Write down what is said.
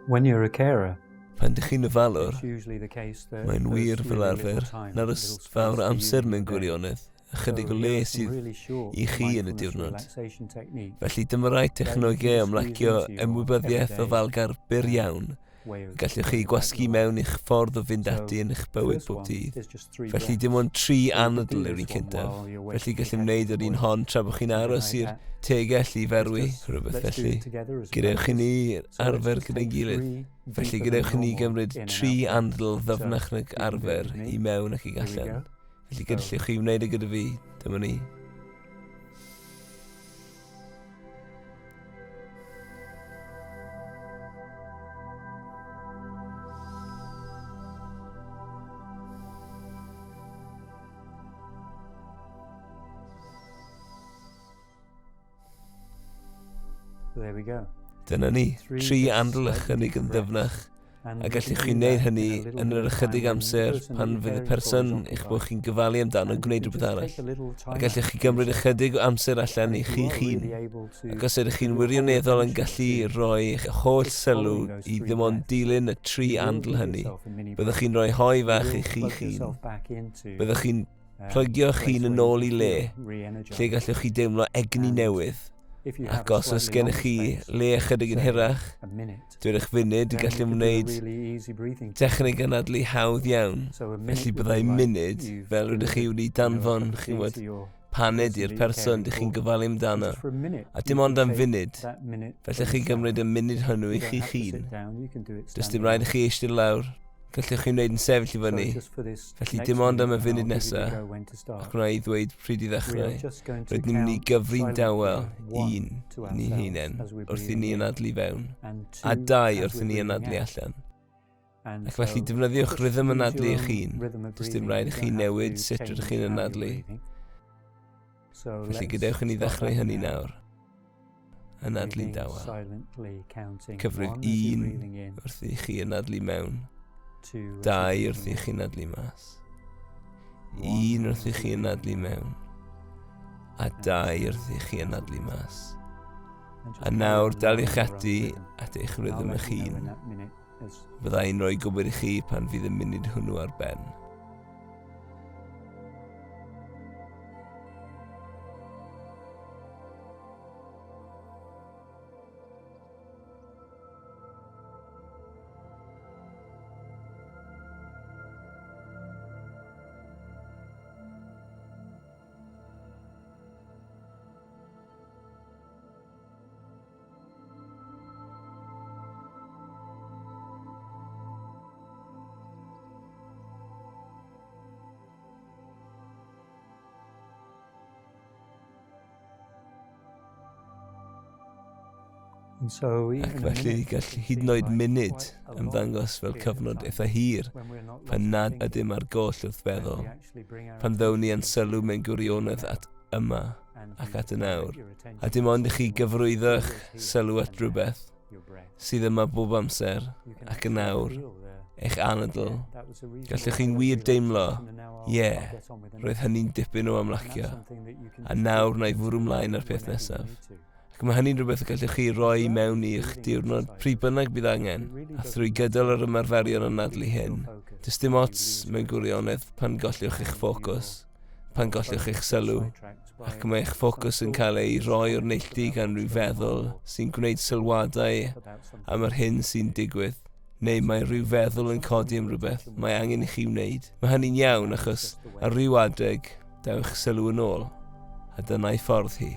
When you're a carer, Pan ydych chi'n ofalwr, it's usually the case that mae'n there's wir fel really arfer, little time, nad little oes space fawr for you amser in mewn the day. gwirionedd, ychydig o So le here are some sydd really short i chi yn y mindfulness diwrnod. relaxation techniques, Felly dyma rai technolegau ymlacio ymwybyddiaeth o falgar byr iawn, way of gallwch chi going gwasgu about mewn eich ffordd o fynd So, ati yn eich the bywyd first bob one dydd. is just 3 Felly breaths. dim ond 3 So you could anadl do yw'r un this one cyntaf. while you're Felly waiting gallwn to wneud catch yr the un voice. hon tra bod chi'n Something aros like i'r that. tegell i ferwi, Let's rhywbeth do felly. it together as a Gadewch i practice. ni So let's arfer just gyda'i take gilydd. 3 Felly deeper gadewch i than ni normal gymryd in and 3 out. andl ddyfnach So, nag you can do it arfer with me. i mewn ac i Here we gallen. go. Felly So- gallwch chi wneud y gyda fi, dyma ni. There we go. Dyna ni, 3 just andl slightly ychydig yn deeper ddyfnach. And A you gallwch can chi do wneud that hynny in a little yn bit yr of ychydig time when the amser person pan that you're fydd y caring for is person occupied. eich bod chi'n gyfalu amdano And you gwneud can rhywbeth just arall. take a little time A gallwch chi out gymryd yourself. ychydig o amser allan And i if you chi are hun. really able to Ac os ydych chi'n give your whole wirioneddol yn attention gallu to rhoi eich holl just sylw following those i 3 ddim ond breaths, dilyn y 3 you will andl give hynny, yourself a mini byddwch break. chi'n rhoi hoi You fach will i chi plug hun. yourself back into, Byddwch chi'n a plygio place chi'n where yn you ôl i can le, feel re-energised. lle gallwch chi deimlo egni And newydd. If you have Ac a os oes slightly gennych longer chi space, le ychydig yn say hirach, a minute, dwi'n eich funud i then gallu you could do a wneud really easy breathing technig anadlu hawdd iawn. So a minute Felly would byddai be like munud you've fel rydych chi delivered, wedi you know, a danfon, cup of chi'n tea bod, to your paned person i'r that you're person caring ydych chi'n for. gyfalu And amdano. just for a minute, A you dim can ond am take funud. that minute for Felly chi yourself. gymryd y munud hwnnw i You chi don't have to hun. sit down, you can do it Does dim standing rhaid i up. chi eistedd lawr. Gallwch chi wneud yn sefyll i So fyny. just for this Felly next dim ond am y minute, and funud I'll give you nesa, the go when to start. ac wna i ddweud pryd i We are ddechrau. just going to Rydyn ni'n mynd i count gyfri'n silently, dawel, 1 to 1 i ni ourselves hunain, as we're wrth i breathing ni in, anadlu fewn, and a 2 2 as wrth i we're ni breathing anadlu out. allan. And Ac felly so defnyddiwch just rhythm use anadlu your eich own hun. rhythm of Does breathing. dim rhaid i You chi don't have newid to sut change rydych chi'n how you're anadlu. breathing. So Felly let's gadewch i ni start ddechrau right hynny now. nawr. Anadlu'n Breathing dawel. silently, counting Cyfrif 1 as you're 1 breathing in, wrth i chi anadlu mewn. 2 as 2 you're wrth i breathing chi anadlu mas. out, 1 as wrth i you're chi breathing anadlu in, mewn. A and 2 2 wrth i chi as anadlu you're mas. And just A carry nawr on daliwch knowing your own ati rhythm. at eich And I'll rhythm let eich you know when hun. that minute is. Byddai'n rhoi gwybod i chi pan fydd y munud hwnnw ar ben. And so Ac even a felly minute gall can hyd yn seem oed like munud quite a long ymddangos fel period of cyfnod time eitha hir when we're not pan lost nad in thinking, ydym ar goll wrth when feddwl, we actually bring our pan ddawn ni yn attention sylw to mewn gwirionedd at yma and ac you at y direct nawr, your attention a dim to ond i chi something which gyfrwyddo'ch is here sylw at and rhywbeth now, your breath. sydd yma bob amser You can ac yn actually nawr, feel the- eich anadl. yeah, that was a reasonable Gallwch chi'n level of wir deimlo, relaxation, and now I'll ie, get on with the roedd next hynny'n one. dipyn o And amlacio. that's something that you can A just nawr put na i into fwrw ymlaen mind ar peth whenever you nesaf. need to. Ac mae hynny'n rhywbeth y gallwch chi roi mewn i'ch diwrnod pryd bynnag bydd angen, a thrwy gydol yr ymarferion anadlu hyn. Does dim ots mewn gwirionedd pan gollwch eich ffocws, pan gollwch eich sylw, ac mae eich ffocws yn cael ei roi o'r neilltu gan rhyw feddwl sy'n gwneud sylwadau am yr hyn sy'n digwydd, neu mae rhyw feddwl yn codi am rhywbeth mae angen i chi wneud. Mae hynny'n iawn achos ar ryw adeg dewch sylw yn ôl, a dyna'i ffordd hi.